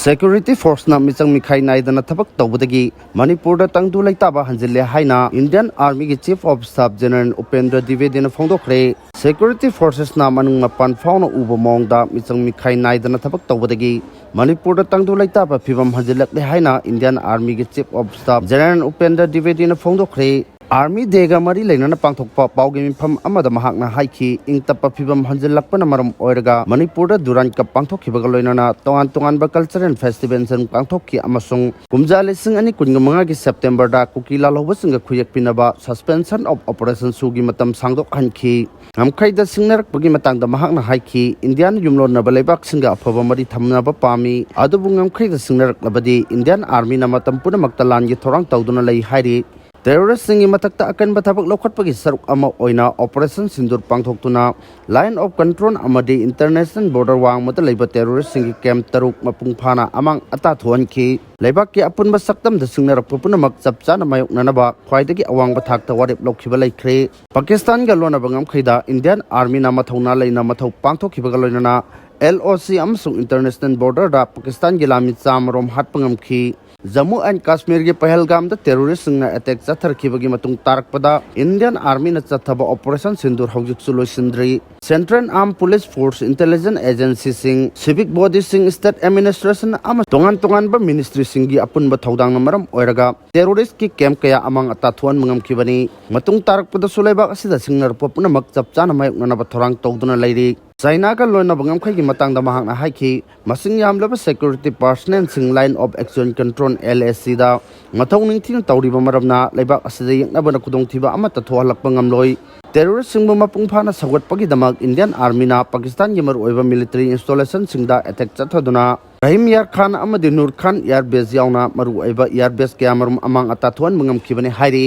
Security Force na Michang Mikhai Naidana Thabak Toubadagi Manipurda Tangdu Leitaba Hanjille Haina Indian Army ki Chief of Staff General Upendra Dwivedi na phongdokre Security Forces na manung mapan fauna uba mongda Michang Mikhai Naidana Thabak Toubadagi Manipurda Tangdu Leitaba phibam hanjilak le haina Indian Army ki Chief of Staff General Upendra Dwivedi na phongdokre Army Dega Mari Lainana Pangthokpa Paugi Mifam Amada Mahakna Haiki Ing Tapa Phibam Hanjilakpana Maram Oiraga Manipurda Duran ka Pangthokhibaga loinana Tongan Cultural Festival san Pangthokki amasung Kumja Lising ani Kungamanga ki September da Kukila Lobasinga Kuyak Pinaba Suspension of Operation Sugi Matam Sangdok Hanki Amkai da Singnarak Pagi Matang da Mahakna Haiki Indian Yumlon na Balebak Singa Apava Mari Thamnaba Pami Adubung Amkai da Singnarak Labadi Indian Army na Matam Puna Magtalan ki Thorang Tauduna Lei Hairi Terrorist singi matakta akan bathabak lokhat pagi saruk ama oina Operation Sindur pangthoktuna Line of Control amadi International Border wang mata leiba terrorist singi camp taruk mapungphana amang ata thuan ki leibak ki apun basaktam da singnarak pupunamak chapchana mayok nanaba khwaidagi awang bathakta warep lokhiba laikre Pakistan ga lona bangam khaida Indian Army na mathauna leina mathau pangthokhiba loinana LOC amsung International Border da Pakistan gi lami chamrom hatpangam khi Jammu and Kashmir ke Pahalgam da terrorist na attack chathar khibagi matung tarakpada Indian Army na chathaba Operation Sindur hojik sulo sindri Central Armed Police Force Intelligence Agency sing civic body sing state administration ama tongan ba ministry singi apun ba thodang maram oiraga terrorist ki camp kaya amang atathuan mangam khibani matung tarakpada sulaiba asida singnar popuna mak chapchana mayuk na ba thorang tawduna leiri China ka loina bangam khai ki matang da mahak na haiki masing yamlaba security personnel sing line of action control LSC da mathau ningthin tawriba maramna leibak asida yakna bana kudong thiba amata thohalak pangam loi terrorist sing ma pungphana sagat pagi damak Indian Army na Pakistan gi maru oiba military installation sing da attack chathoduna Rahim Yar Khan amadi Nur Khan Air Base yauna maru oiba Air Base kya marum amang atathuan mangam khibani hairi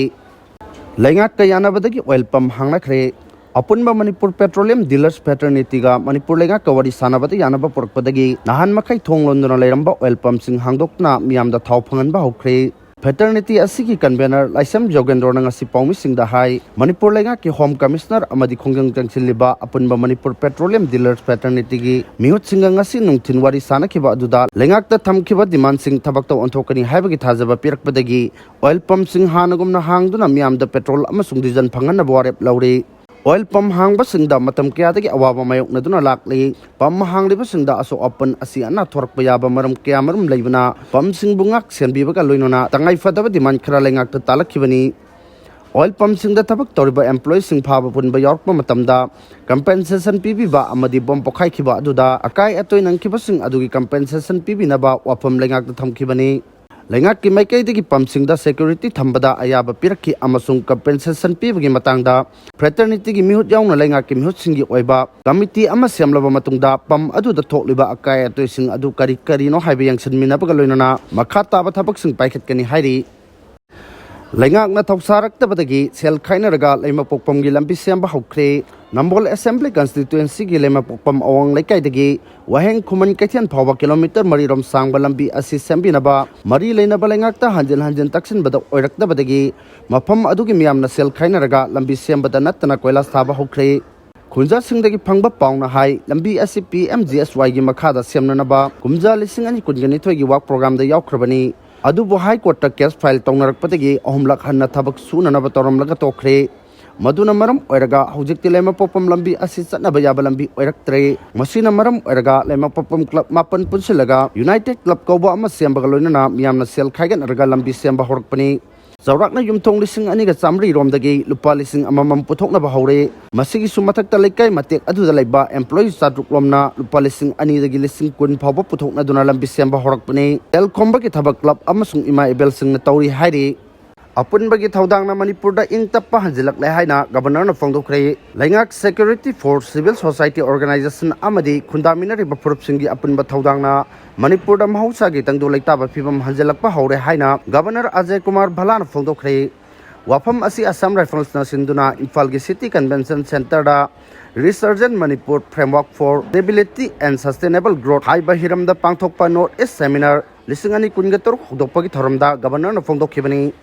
laingak kayana badagi oil pump hangna khre Apunba Manipur Petroleum Dealers Fraternity ga Manipur lenga kawari sanabati yanaba porkpadagi nahan makai thonglondona leiramba oil pump sing hangdokna miyamda thau phanganba hokre Fraternity asigi convener Laisam Jogendro nang asi paumi singda hai Manipur lenga ki Home Commissioner amadi khongjang tangchiliba apunba Manipur Petroleum Dealers Fraternity gi mihut singa ngasi nungthin wari sana khiba aduda lengakta thamkhiba demand sing thabak to onthokani haibagi thajaba pirakpadagi oil pump sing hanagumna hangduna miyamda petrol amasung diesel phanganna warep laure Oil pump hang basingda matam kya dagi awaba mayok na duna lakli pump hang li basingda aso open asi ana thorak payaba maram kya maram leibana pump sing bungak sen biba ka loinona tangai fadaba diman khara lengak ta talakhibani oil pump singda thabak toriba employees sing phaba punba york pa matamda compensation pibi ba amadi bom pokhai khiba aduda akai atoi nang khiba sing adugi compensation pibi na ba wafam lengak ta thamkhibani Lengak ki maikai digi pumpsing da security thambada ayaba pirakhi amasung compensation pibagi matangda fraternity gi mihut yauna lengak ki mihut singi oiba committee ama semlaba matungda pam adu da thokliba akai atoi sing adu kari no haibe yang sinmina baga loinana makha taba thabak sing paikhat kani hairi Lengak na thoksarak tabadagi sel khainaraga leima pokpam gi lambi semba hokre Nambol Assembly Constituency gi lema pokpam awang laikai dagi waheng khuman kaithian phawa kilometer mari rom sangba lambi asi sembinaba mari leina balengak ta hanjin taksin bada oirakta badagi mafam adugi miyamna sel khainaraga lambi sembada natna koilas thaba hokre Khunja singdagi phangba pauna hai lambi asi PMGSY gi makhada semnanaba kumja lising ani kungani thoi gi work program da yaukrabani adubu high court ta case file tongnarakpatagi ahumlak hanna thabak sunanaba toramlaga tokre Maduna maram oiraga hujikti lema popam lambi asi chatnaba yaba lambi oiraktre masina maram oiraga lema popam club mapan punsilaga United Club koba ama sembaga loinana miyamna sel khaigan araga lambi semba horakpani Zawrakna yumthong lising ani ga chamri romdagi lupa lising amamam puthoknaba hore masigi sumathakta leikai matek aduda leiba employees chatruk lomna lupa lising ani dagi lising kun phawba puthokna duna lambi semba horakpani tel khomba ki thabak club amasung ima ebel sing na tauri hairi Apunbagi thaudang na Manipurda ing tappa hanjilak le haina governor na phongdokre Laingak Security Force Civil Society Organization amadi khundaminari baphurup singi apunba thaudang na Manipurda mahausa gi Tangdu Leitaba phibam hanjilak pa hore haina governor Ajay Kumar Bhala na phongdokre wafam asi Assam Rifles na sinduna Imphal gi City Convention Center da Resurgent Manipur Framework for Stability and Sustainable Growth haiba hiram da pangthokpa North East Seminar lisingani kungator hudokpagi thoramda governor na phongdokhibani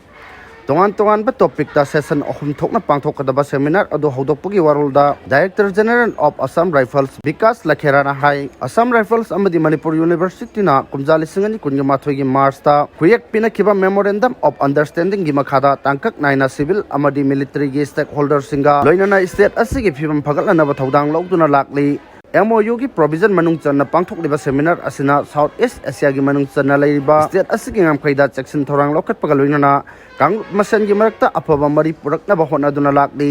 Tongan tongan ba topic ta session ahum thokna pangthokadaba seminar adu hodokpugi warolda Director General of Assam Rifles Vikas Lakherana hai Assam Rifles amadi Manipur University na kumjali singani kunga mathoi gi March ta kuyak pina kiba memorandum of understanding gi makhada tangkak naina civil amadi military gi stakeholders singa loinana state asigi phibam phagalna ba thodang lawduna lakli MOU की provision मनुंग चन्ना पांगथोकलिबा seminar असिना south east Asia की मनुंग चन्ना लैरिबा state असिगी ngamkhaida section थोरांग लौखटपगा लोइनना Kong मसन की मरक्ता अफबा मरी पुरकनबा होनादुना लाक्ली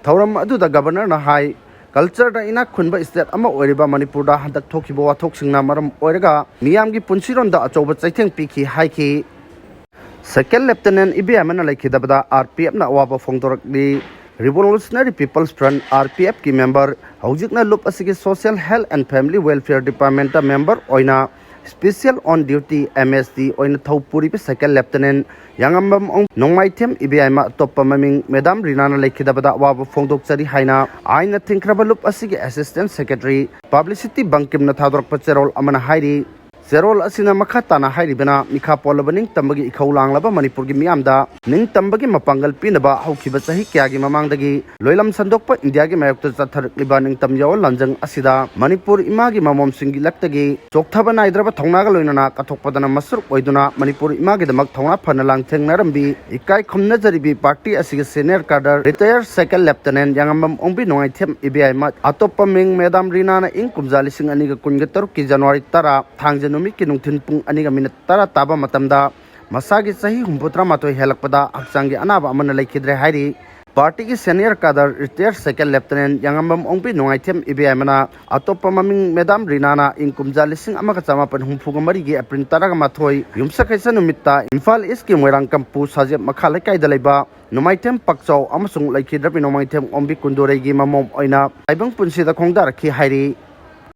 थौरम अदुदा governor ना high culture दा इना खुनबा स्टेट अमा ओइरिबा मणिपुरदा हदक थोखिबा वाथोकसिंगना मरम ओइरगा मियामगी पुनसिरोंदा अचौबा चैथेंग पिखि हाइखि सेकेंड लेफ्टिनेंट इबियामना लैखिदबदा आरपीएफ ना अवाबा फोंदोरकली Revolutionary People's Front RPF की member हौजिकना लुप असि Social Health and Family Welfare Department ता member ओइना Special on Duty MSD ओइना थौपुरी पे Second Lieutenant यांगambam नोंमाइथेम इबियामा तोप्पा ममिंग Madam Rinana लेखिदबदा वाब फोंदोकचरी हाइना आइना थिंख्रबा लुप असि Assistant Secretary Publicity बंकिम न थादोरकपा चेरोल अमना हाइरी Zerol asina makha tana hairibana mikha polabaning tambagi ikhaulanglaba manipur gi miamda ning tambagi mapangal pinaba haukiba sahi kya gi mamangdagi loilam sandokpa india gi mayokta chatharliba ning tamyaw lanjang asida manipur ima gi mamom singi laktagi chokthaba naidraba thongnaga loinana kathokpadana masur oiduna manipur ima gi damak thongna phana langthengnarambi ikai khomna jaribi party asigi senior cadre retired second lieutenant yangambam ongbi noaithem ibi ma atoppa ming madam rina na ing kumjali sing ani ga kunga taruk ki january tara thangjan नुमी की नुंथिन पुंग अनिगा minute तरा ताबा मतमदा मसागी सही हुंपुत्रा मातोय हेलकपदा हक्सांगी अनाबा अमन लैखिद्रे हाइरी पार्टी की senior cadre retired second lieutenant Yangambam ओंपी नोंगाइथेम इबियामना अतोप्पा ममिंग मैडम रिनाना इन कुमजा लिसिंग अमका चामापन हुंफुगा मरिगी एप्रिल तरागा माथोय युमसखैसा नुमित्ता इम्फाल ईस्ट की मोइरांग कंपू साजेब मखा लैकाइदा लैबा नुमाइथेम पक्चौ अमसुंग लैखिद्रबि नोंमाइथेम ओंबी कुंदोरेगी ममोम ओइना आइबंग पुनसिदा खोंदारखि हाइरी